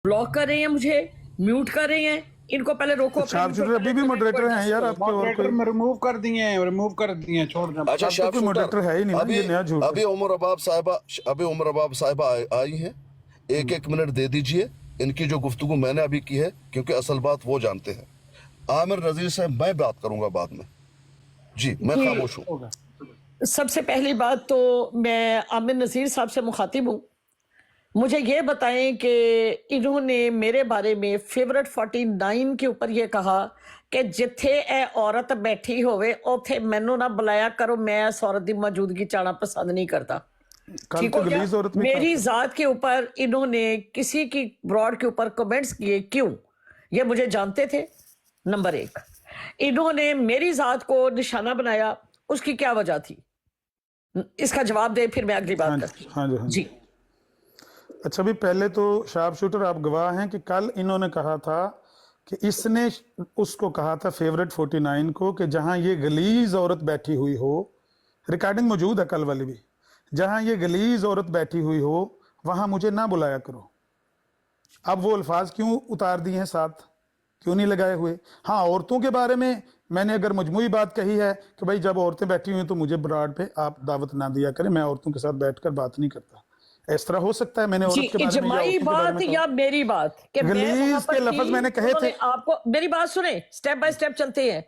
Block कर रहे हैं, मुझे म्यूट कर रहे हैं, इनको पहले रोको। अभी भी मॉडरेटर हैं यार आपके, और कोई रिमूव कर दिए हैं, छोड़ दो। अच्छा, अब तो कोई मॉडरेटर है ही नहीं ना, ये नया झूठ है। अभी उमर अबाब साहिबा आई हैं, एक मिनट दे दीजिए। इनकी जो गुफ्तगू मैंने अभी की है, क्योंकि असल बात वो जानते हैं। आमिर नजीर से मैं बात करूंगा बाद में। जी, मैं खामोश हूँ। सबसे पहली बात तो मैं आमिर नज़ीर साहब से मुखातिब हूँ। मुझे ये बताएं कि इन्होंने मेरे बारे में फेवरेट 49 के ऊपर ये कहा कि जिथे ए औरत बैठी होवे उथे मैनू ना बुलाया करो, मैं इस औरत की मौजूदगी चाहना पसंद नहीं करता। ठीक हो गया? मेरी जात के ऊपर इन्होंने किसी की ब्रॉड के ऊपर कमेंट्स किए, क्यों? ये मुझे जानते थे? नंबर 1। इन्होंने मेरी जात को निशाना बनाया, उसकी क्या वजह थी? इसका जवाब दे, फिर मैं अगली बात करती हूँ। हाँ जी। अच्छा, भी पहले तो शार्प शूटर आप गवाह हैं कि कल इन्होंने कहा था कि इसने उसको कहा था फेवरेट 49 को कि जहां ये गलीज औरत बैठी हुई हो, रिकॉर्डिंग मौजूद है कल वाली भी, जहां ये गलीज औरत बैठी हुई हो वहां मुझे ना बुलाया करो। अब वो अल्फाज क्यों उतार दिए हैं साथ, क्यों नहीं लगाए हुए? हाँ, औरतों के बारे में मैंने अगर मजमूई बात कही है कि भाई जब औरतें बैठी हुई तो मुझे ब्राड पे आप दावत ना दिया करें, मैं औरतों के साथ बैठकर बात नहीं करता। इस तरह हो सकता है मैंने औरत के बारे में इजमाई बात या मेरी बात कि गलीज के लफ्ज मैंने कहे थे। आपको मेरी बात सुने, स्टेप बाय स्टेप चलते हैं।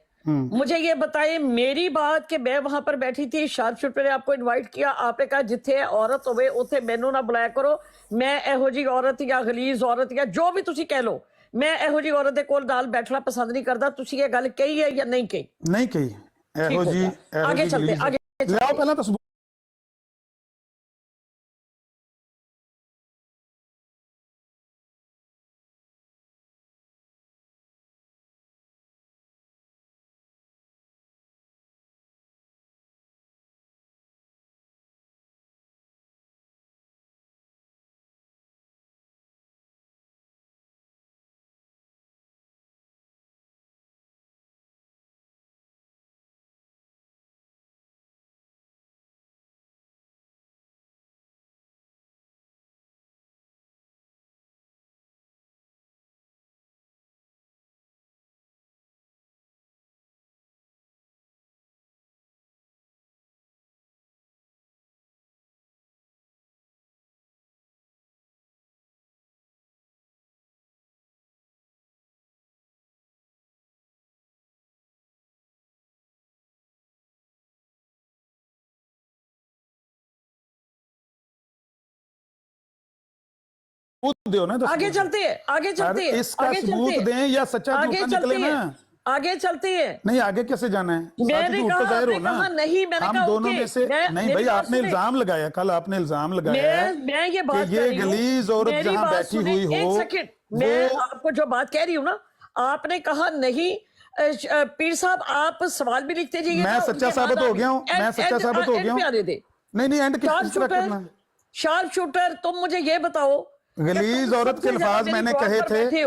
मुझे ये बताएं मेरी बात कि मैं वहां पर बैठी थी, शार्प शूटर ने आपको इनवाइट किया, आपने कहा जिथे औरत होवे उथे मैनू ना बुलाया करो, मैं एहो जी औरत या गलीज औरत या जो भी तुसी कह लो, मैं एहो जी औरत दे कोल नाल बैठना पसंद नहीं करता। तुसी ये गल कही है या नहीं कही? नहीं कही। एहो जी, आगे चलते, आगे लाओ पहला तो दो ना, आगे चलते हैं, आगे चलते हैं, इसका सबूत दें या सच्चा झूठा निकले ना। आगे चलते हैं। नहीं, आगे कैसे जाना है? मैंने कहा नहीं, मैंने हम कहा दोनों में से नहीं भाई, आपने इल्जाम लगाया, कल आपने इल्जाम लगाया मैं ये बात कि ये गलीज औरत जहां बैठी हुई हो। एक सेकंड, मैं आपको जो बात कह रही हूँ ना, आपने कहा नहीं पीर साहब आप सवाल भी लिखते जाइए। मैं सच्चा साबित हो गया हूँ, मैं सच्चा साबित हो गया हूँ। नहीं, एंड किस तरह करना है? शार्प शूटर, तुम मुझे ये बताओ, गलीज औरत के अल्फाज मैंने कहे थे,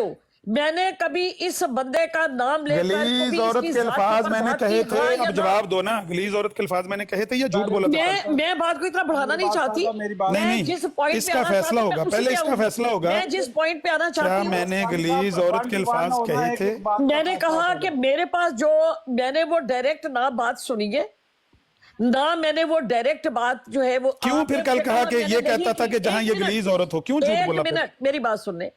मैंने कभी इस बंदे का नाम लेकर गलीज औरत के अल्फाज मैंने कहे थे? अब जवाब दो ना, गलीज औरत के अल्फाज मैंने कहे थे या झूठ बोला था? मैं बात को इतना बढ़ाना नहीं चाहती। नहीं, जिस पॉइंट इसका फैसला होगा, पहले इसका फैसला होगा। मैं जिस पॉइंट पे आना चाहती हूँ, मैंने गलीज औरत के अल्फाज कहे थे? मैंने कहा कि मेरे पास जो मैंने वो डायरेक्ट ना बात सुनी है ना, मैंने वो डायरेक्ट बात जो है वो क्यों फिर कल कहा कि ये कहता था कि जहां ये गलीज औरत हो, क्यों झूठ बोला? मिनट मेरी बात सुनने,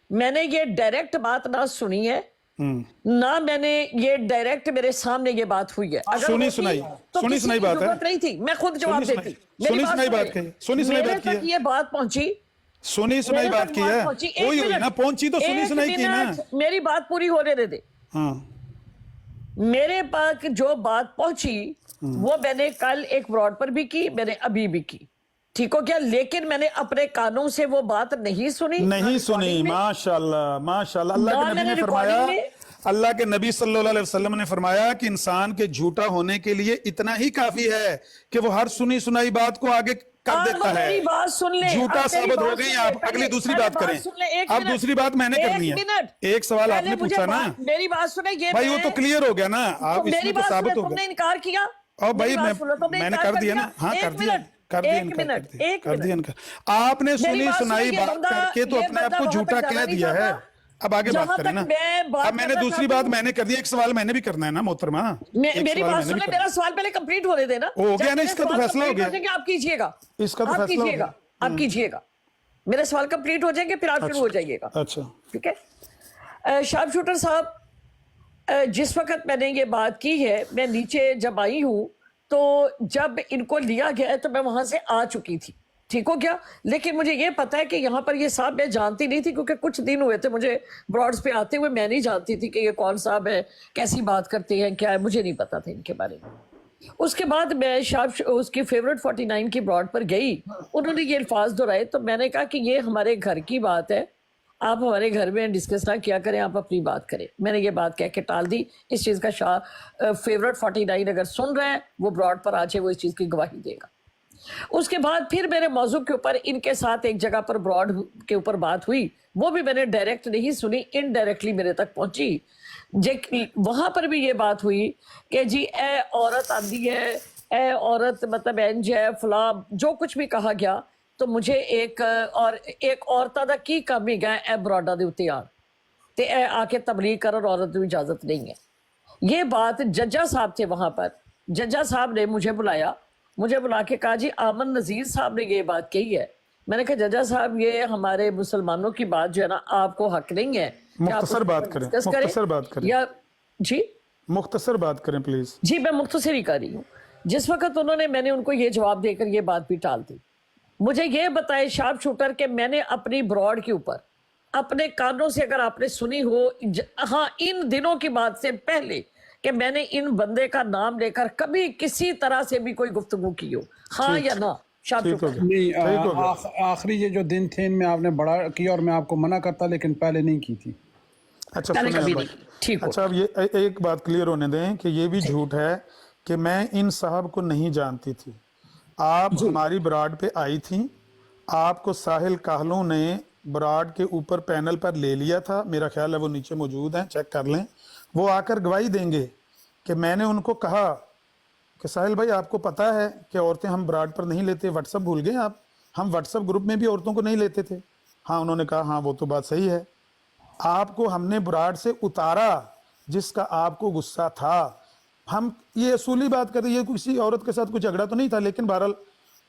मैंने ये डायरेक्ट बात ना सुनी है ना, मैंने ये डायरेक्ट मेरे सामने ये बात हुई है। सुनी सुनाई बात है नहीं थी, मैं खुद जवाब देती। सुनी सुनाई बात की, ये बात पहुंची, सुनी सुनाई बात की है, कोई हुई ना पहुंची तो सुनी सुनाई की ना। मेरी बात पूरी होने दे। मेरे पास जो बात पहुंची वो मैंने कल एक ब्रॉड पर भी की, मैंने अभी भी की, ठीक हो क्या? लेकिन मैंने अपने कानों से वो बात नहीं सुनी। माशाल्लाह माशाल्लाह। अल्लाह के नबी ने फरमाया, अल्लाह के नबी सल्लल्लाहु अलैहि वसल्लम ने फरमाया कि इंसान के झूठा होने के लिए इतना ही काफी है कि वो हर सुनी सुनाई बात को आगे कर देता है। मेरी बात सुन ले, झूठा साबित हो गई आप। अगली दूसरी बात करें, अब दूसरी बात मैंने करनी है। एक सवाल आपने पूछा ना, मेरी बात सुने, ये भाई वो तो क्लियर हो गया ना, आप मेरी इसमें तो बात साबित हो गया। तुमने इनकार किया और भाई मैंने कर दिया ना, हाँ कर कर दिया एक इनकार, मिनट, कर दिया, एक कर दिया मिनट। इनकार। आपने मेरी सुनी बात सुनाई सुनिए, बात करके तो ये अपने आप बंदा को वहां झूठा तक कह जाना नहीं दिया है। चाहता। अब आगे बात जहां करें तक ना। मैं बात अब मैंने करना दूसरी चाहती बात हूँ- मैंने कर दी, एक सवाल मैंने भी करना है ना मोहतरमा। एक मेरी सवाल बात मैंने भी सुने, करना मेरा सवाल पहले कंप्लीट होने देना। हो गया जब ना, मेरे इसका तो सवाल फैसला हो complete गया। जाएंगे, आप कीजिएगा, इसका तो आप फैसला हो कीजिएगा, गया। आप कीजिएगा। मेरे सवाल कंप्लीट हो जाएंगे, फिर आप शुरू हो जाइएगा। अच्छा, ठीक है। शार्प शूटर साहब, जिस वक्त मैंने ये बात की है, मैं नीचे जब आई हूं तो जब इनको लिया गया है तो मैं वहां से आ चुकी थी, ठीक हो गया। लेकिन मुझे ये पता है कि यहाँ पर ये साहब मैं जानती नहीं थी, क्योंकि कुछ दिन हुए थे मुझे ब्रॉड्स पे आते हुए, मैं नहीं जानती थी कि ये कौन साहब है, कैसी बात करते हैं, क्या है, मुझे नहीं पता था इनके बारे में। उसके बाद मैं उसकी फेवरेट 49 की ब्रॉड पर गई, उन्होंने ये अल्फाज दोहराए, तो मैंने कहा कि ये हमारे घर की बात है, आप हमारे घर में डिस्कस ना किया करें, आप अपनी बात करें। मैंने ये बात कह के टाल दी। इस चीज़ का फेवरेट 49 अगर सुन रहे हैं, वो ब्रॉड पर आ जाए, वो इस चीज़ की गवाही देगा। उसके बाद फिर मेरे मौजू के ऊपर इनके साथ एक जगह पर ब्रॉड के ऊपर बात हुई, वो भी मैंने डायरेक्ट नहीं सुनी, इनडायरेक्टली मेरे तक पहुंची। वहां पर भी ये बात हुई कि जी ए औरत आंदी है, ए औरत मतलब इंज है, फला जो कुछ भी कहा गया, तो मुझे एक औरतां दा की कम ही गया ए ब्रॉडा दे उत्ते आन ते ए आके तबलीग कर, और औरत की इजाजत नहीं है। ये बात जज्जा साहब थे वहां पर, जज्जा साहब ने मुझे बुलाया, मुझे बुला के कहा जी आमन नज़ीर साहब ने ये बात कही है। मैंने कहा जज्जा साहब, ये हमारे मुसलमानों की बात जो है ना, आपको हक नहीं है कि आप मुख्तसर बात करें, मुख्तसर बात करें, या जी मुख्तसर बात करें प्लीज। जी, मैं मुख्तसर ही कर रही हूँ। जिस वक्त मैंने उनको ये जवाब देकर ये बात भी टाल दी। मुझे ये बताए शार्प शूटर के मैंने अपनी ब्रॉड के ऊपर अपने कानों से, अगर आपने सुनी हो, हाँ इन दिनों की बात से पहले, कि मैंने इन बंदे का नाम लेकर कभी किसी तरह से भी कोई गुफ्तगू की हो, हाँ या ना? शार्प ठीक हो शूटर, गया, नहीं, ठीक हो गया। आखिरी ये जो दिन थे इनमें आपने बड़ा किया और मैं आपको मना करता, लेकिन पहले नहीं की थी। अच्छा मैंने सुनिए कभी अब नहीं, ठीक हो। अच्छा, अब ये एक बात क्लियर होने दें कि ये भी झूठ है कि मैं इन साहब को नहीं जानती थी। आप हमारी ब्रॉड पे आई थी, आपको साहिल काहलू ने ब्रॉड के ऊपर पैनल पर ले लिया था, मेरा ख्याल है वो नीचे मौजूद हैं, चेक कर लें। वो आकर गवाही देंगे कि मैंने उनको कहा कि साहिल भाई आपको पता है कि औरतें हम ब्रॉड पर नहीं लेते, व्हाट्सअप भूल गए आप, हम व्हाट्सअप ग्रुप में भी औरतों को नहीं लेते थे। हाँ, उन्होंने कहा हाँ वो तो बात सही है, आपको हमने ब्रॉड से उतारा जिसका आपको गुस्सा था। हम ये असूली बात करते, ये किसी औरत के साथ कोई झगड़ा तो नहीं था, लेकिन बहरहाल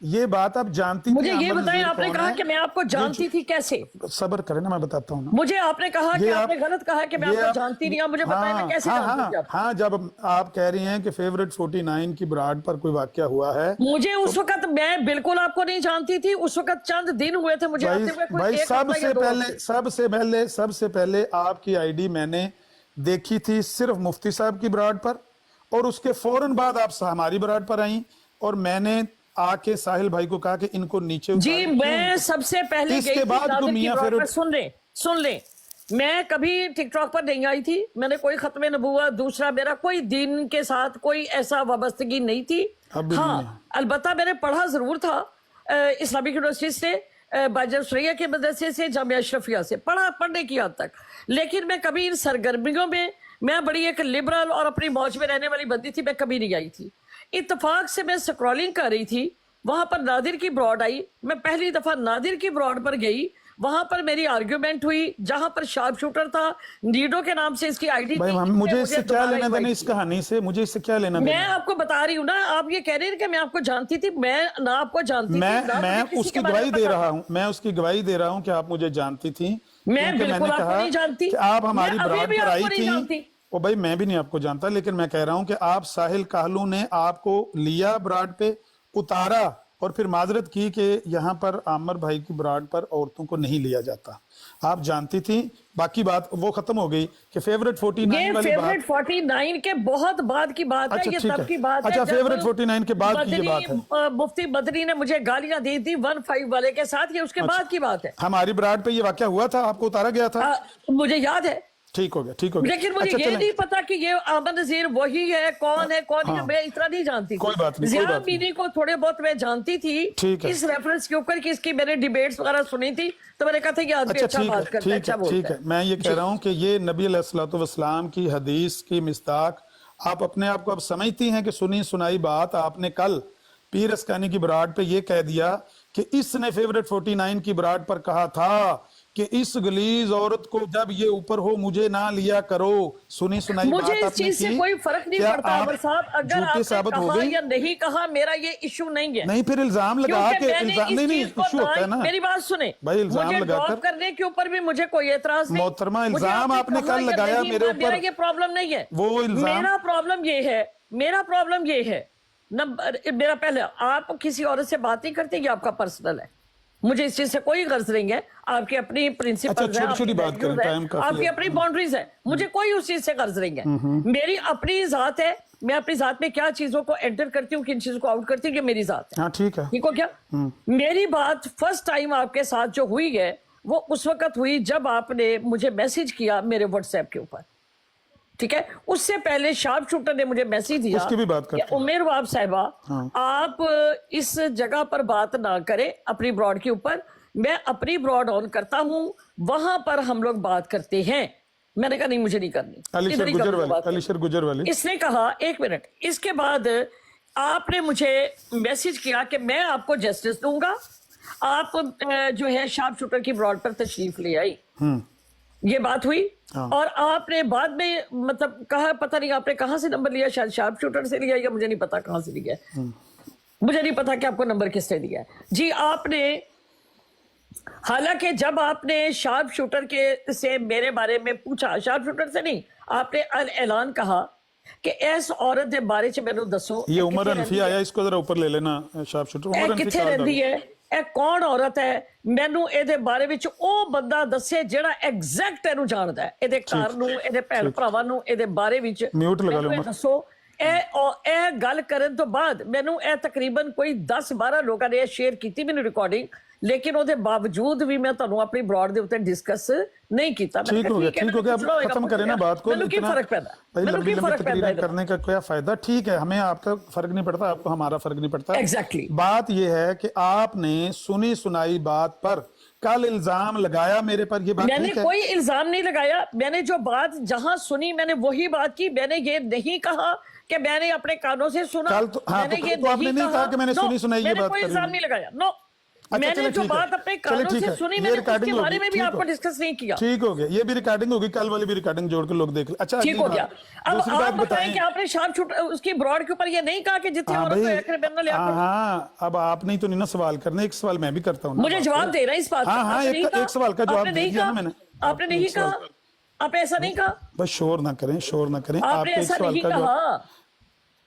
ये बात आप जानती थी। मुझे ये अमन बताएं, नज़ीर आपने कौन कहा है? कि मैं आपको जानती थी, कैसे? सब्र करें ना, मैं बताता हूँ ना। मुझे आपने कहा कि ये आपने गलत कहा कि मैं ये आपको जानती नहीं, आप मुझे बताएं मैं कैसे जानती थी आपको? हाँ, जब आप कह रही हैं कि फेवरेट 49 की ब्रॉड पर कोई वाकया हुआ है, मुझे उस वक्त, मैं बिल्कुल आपको नहीं जानती थी, उस वक्त चंद दिन हुए थे मुझे आते हुए, कोई भाई एक हफ्ता या दो हफ्ते। सबसे पहले आपकी आईडी मैंने देखी थी सिर्फ मुफ्ती साहब की ब्रॉड पर, और उसके फौरन बाद आप हमारी ब्रॉड पर आई, और मैंने आके साहिल भाई को कहा कि इनको नीचे जी, उतारें। मैं सबसे पहले इसके गई थी बाद तो नादिर की मियां ब्रॉड पर। फेवरेट सुन ले, मैं कभी टिकटॉक पर नहीं आई थी, मैंने कोई खत्म नबूवत, दूसरा मेरा कोई दिन के साथ कोई ऐसा वाबस्तगी नहीं थी। अब भी नहीं है। हाँ, अलबत्ता मैंने पढ़ा जरूर था इस्लामिक यूनिवर्सिटी से, बाजर सुरैया के मदरसे से, जामिया अशरफिया से पढ़ने की हद तक, लेकिन मैं कभी इन सरगर्मियों में, मैं बड़ी एक लिबरल और अपनी मौज में रहने वाली बंदी थी, मैं कभी नहीं आई थी। इत्तेफाक से मैं स्क्रॉलिंग कर रही थी, वहां पर नादिर की ब्रॉड आई, मैं पहली दफा नादिर की ब्रॉड पर गई, वहां पर मेरी आर्ग्यूमेंट हुई, जहां पर शार्प शूटर था, नीडो के नाम से इसकी आईडी भाई, थी। मुझे इससे क्या दोबारा लेना देना, invite इस कहानी से मुझे इससे क्या लेना मैं देना? आपको बता रही हूँ ना, आप ये कह रहे हैं कि मैं आपको जानती थी, मैं ना आपको जानती थी, ना मैं मुझे किसी उसकी के बारे गवाही में दे पता रहा था। हूँ, मैं उसकी गवाही दे रहा हूँ कि आप मुझे जानती थी, मैं क्योंकि बिल्कुल मैंने आपको कहा नहीं जानती, कि आप हमारी मैं अभी ब्रॉड भी पर आई आपको नहीं जानती। थी। ओ भाई, मैं भी नहीं आपको जानता, लेकिन मैं कह रहा हूँ कि आप साहिल काहलू ने आपको लिया ब्रॉड पे, उतारा, और फिर माजरत की कि यहाँ पर आमर भाई की ब्रॉड पर औरतों को नहीं लिया जाता। आप जानती थी, बाकी बात वो खत्म हो गई कि फेवरेट 49 ये वाली बात। फेवरेट 49 के बहुत बाद की बात है, अच्छा, ये ठीक तब है। की बात है अच्छा, जब फेवरेट 49 के बाद की ये बात है। मुफ्ती बदरी ने मुझे गालियां दी थी 15 वाले के साथ, ये उसके बाद की बात है। हमारी ब्रॉड पे ये वाकया हुआ था, आपको उतारा गया था? मुझे याद है, ठीक हो गया, ठीक हो गया। लेकिन मुझे अच्छा, ये चलें। नहीं पता कि ये आमन नज़ीर वही है, कौन है कौन नहीं है, हाँ। मैं इतना नहीं जानती थी। कोई बात नहीं, कोई ज़िया बात नहीं। मीनी को थोड़े बहुत मैं जानती थी, ठीक है। इस रेफरेंस के ऊपर कि इसकी मैंने डिबेट्स वगैरह सुनी थी, तो मैंने कहा था ये आदमी अच्छा, अच्छा ठीक बात है, करता है, ठीक अच्छा है, बोलता ठीक है। मैं ये कह रहा हूँ कि ये नबी अलैहिस्सलाम की हदीस की मिस्ताक आप अपने आप को अब समझती हैं कि सुनी सुनाई बात आपने कल पीर अस्कानी की बराड पे ये कह दिया कि इसने फेवरेट 49 की बराड पर कहा था कि इस गलीज औरत को जब ये ऊपर हो मुझे ना लिया करो। सुनी सुनाई मुझे बात इस आपने चीज से की। कोई फर्क नहीं क्या पड़ता आप अमर साहब, अगर झूठे आपने साबित हो कहा गई? या नहीं कहा, मेरा ये इशू नहीं है। नहीं, फिर इल्जाम लगा क्योंकि के मैंने इल्जाम इस नहीं चीज को इशू होता है ना मेरी बात सुने, भाई, इल्जाम मुझे लगाकर ड्रॉप करने के ऊपर भी मुझे कोई एतराज नहीं। मोहतरमा, मुझे इल्जाम आपने कहा कल या लगाया नहीं, मेरे मेरा ऊपर, ये प्रॉब्लम नहीं है। वो इल्जाम मेरा प्रॉब्लम ये है नंबर मेरा, पहले आप किसी औरत से बात नहीं करते, ये आपका पर्सनल है, मुझे इस चीज से कोई गर्ज नहीं है। आपकी अपनी प्रिंसिपल अच्छा, छोटी-छोटी बात करें, टाइम काफी आपकी है। अपनी बाउंड्रीज है, मुझे कोई उस चीज से गर्ज नहीं है। मेरी अपनी जात है, मैं अपनी जात में क्या चीजों को एंटर करती हूँ, किन चीजों को आउट करती हूँ, ये मेरी जात है। हाँ ठीक है। ठीक हो क्या? मेरी बात फर्स्ट टाइम आपके साथ जो हुई है वो उस वक्त हुई जब आपने मुझे मैसेज किया मेरे व्हाट्सएप के ऊपर, ठीक है? उससे पहले शार्प शूटर ने मुझे मैसेज दिया उसकी भी बात करते हैं। उमेर वाब साहिबा, आप इस जगह पर बात ना करें अपनी ब्रॉड के ऊपर, मैं अपनी ब्रॉड ऑन करता हूं, वहां पर हम लोग बात करते हैं। मैंने कहा नहीं, मुझे नहीं करनी। अलीशर इधर ही गुजर करूंगा वाली, बात। अलीशर गुजर वाली। इसने कहा, एक मिनट, इसके बाद आपने मुझे मैसेज किया कि मैं आपको जस्टिस दूंगा, आप जो है शार्प शूटर की ब्रॉड पर तशरीफ ले आई। ये बात हुई। और आपने बाद में मतलब कहा, पता नहीं आपने कहां से नंबर लिया, शायद शार्प शूटर से लिया या मुझे नहीं पता कहां से लिया, मुझे नहीं पता कि आपको नंबर किसने दिया है जी। आपने, हालांकि जब आपने शार्प शूटर के से मेरे बारे में पूछा, शार्प शूटर से नहीं, आपने ऐलान कहा कि इस औरत के बारे में मैंने दसो, ये उमर अनफी आया, इसको जरा ऊपर ले लेना शार्प शूटर। उमर अनफी किथे रहती है, ਇਹ ਕੌਣ ਔਰਤ ਹੈ, ਮੈਨੂੰ ਇਹਦੇ ਬਾਰੇ ਵਿੱਚ ਉਹ ਬੰਦਾ ਦੱਸੇ ਜਿਹੜਾ ਐਗਜ਼ੈਕਟ ਇਹਨੂੰ ਜਾਣਦਾ ਹੈ, ਇਹਦੇ ਘਰ ਨੂੰ, ਇਹਦੇ ਭੈਣ ਭਰਾਵਾਂ ਨੂੰ, ਇਹਦੇ ਬਾਰੇ ਵਿੱਚ ਮਿਊਟ ਲਗਾ ਲਓ। ਦੱਸੋ। ਇਹ ਗੱਲ ਕਰਨ ਤੋਂ ਬਾਅਦ ਮੈਨੂੰ ਇਹ ਤਕਰੀਬਨ ਕੋਈ 10-12 ਲੋਕਾਂ ਨੇ ਸ਼ੇਅਰ ਕੀਤੀ ਮੈਨੂੰ ਰਿਕਾਰਡਿੰਗ, लेकिन ਉਹਦੇ बावजूद भी मैं ਤੁਹਾਨੂੰ अपनी ब्रॉड ਦੇ ਉੱਤੇ डिस्कस नहीं किया। ठीक हो गया, अब खत्म करें ना बात को। ਮੈਨੂੰ ਕੀ ਫਰਕ ਪੈਂਦਾ, ਮੈਨੂੰ ਕੀ ਫਰਕ ਪੈਂਦਾ करने का क्या फायदा? ठीक है, हमें आपका फर्क नहीं पड़ता, आपको हमारा फर्क नहीं पड़ता। एग्जैक्टली। बात यह है कि आपने सुनी सुनाई बात पर कल इल्जाम लगाया मेरे पर, ये बात मैंने ठीक है? कोई इल्जाम नहीं लगाया, मैंने जो बात जहां सुनी मैंने वही बात की। मैंने ये नहीं कहा कि मैंने अपने कानों से सुना। कल तो हाँ, मैंने तो आपने नहीं कहा कि मैंने सुनी सुनाई ये बात कोई करी। इल्जाम नहीं लगाया, नो। अच्छा, मैंने चलो जो ठीक है। बात अपने चलो कानों ठीक से है, सुनी, ये मैंने रिकॉर्डिंग उसके बारे होगी, में भी ठीक आपको हो। डिस्कस नहीं किया। ठीक हो गया, ये भी रिकॉर्डिंग होगी, कल वाली भी रिकॉर्डिंग जोड़ के लोग देख ले। अच्छा, ठीक हो गया। अब दूसरी आप बात बताएं कि आपने शार्प शूटर उसकी ब्रॉड के ऊपर ये नहीं कहा कि जितने हाँ औरत भाई, को क्रिमिनल या हाँ, अब आप नहीं तो नहीं ना सवाल करने, एक सवाल मैं भी करता हूँ। मुझे जवाब दे रहा है इस बात हाँ, का। हाँ, आपने एक- नहीं कहा? एक सवाल का जवाब आपने दे नहीं दिया ना कहा? मैंने। आपने नहीं कहा, आप ऐसा नहीं कहा, बस शोर ना करें, शोर ना करें। आपने आपके एक ऐसा सवाल नहीं का जवाब, कहा।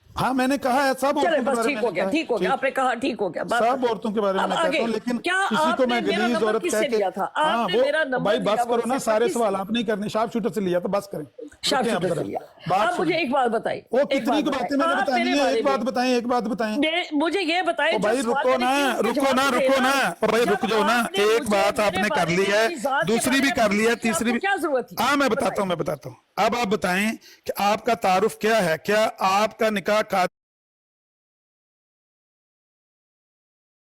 हाँ मैंने कहा है, सब चले औरतों के बस, बारे ठीक में हो गया, मैंने ठीक हो गया, कहा, आपने कहा ठीक हो गया। बात सब औरतों के बारे में अब मैं कहता आगे, हूँ, लेकिन क्या किसी को आपने मैं मेरा गलीज नंबर औरत किससे कह के, लिया था? हाँ आपने वो मेरा नंबर भाई दिया बस करो ना, WhatsApp सारे पर सवाल आप नहीं करने, शार्प शूटर से लिया तो बस करें। शार्प रुकें शूटर आप से जरा। लिया। बात अब मुझे सुनिए। एक बात बताइए, वो एक कितनी बात की बातें मैंने आप बतानी मेरे है, बारे एक बात में- बताएं, एक बात बताएं। मुझे ये बताएं, ओ भाई रुको ना, रुको ना, रुको ना, ओ भाई रुक जाओ ना। एक बात आपने कर ली है, दूसरी भी कर ली है, तीसरी भी। क्या जरूरत थी? हाँ मैं बताता हूँ, अब आप बताएं कि आपका तारुफ क्या है, क्या आपका निकाह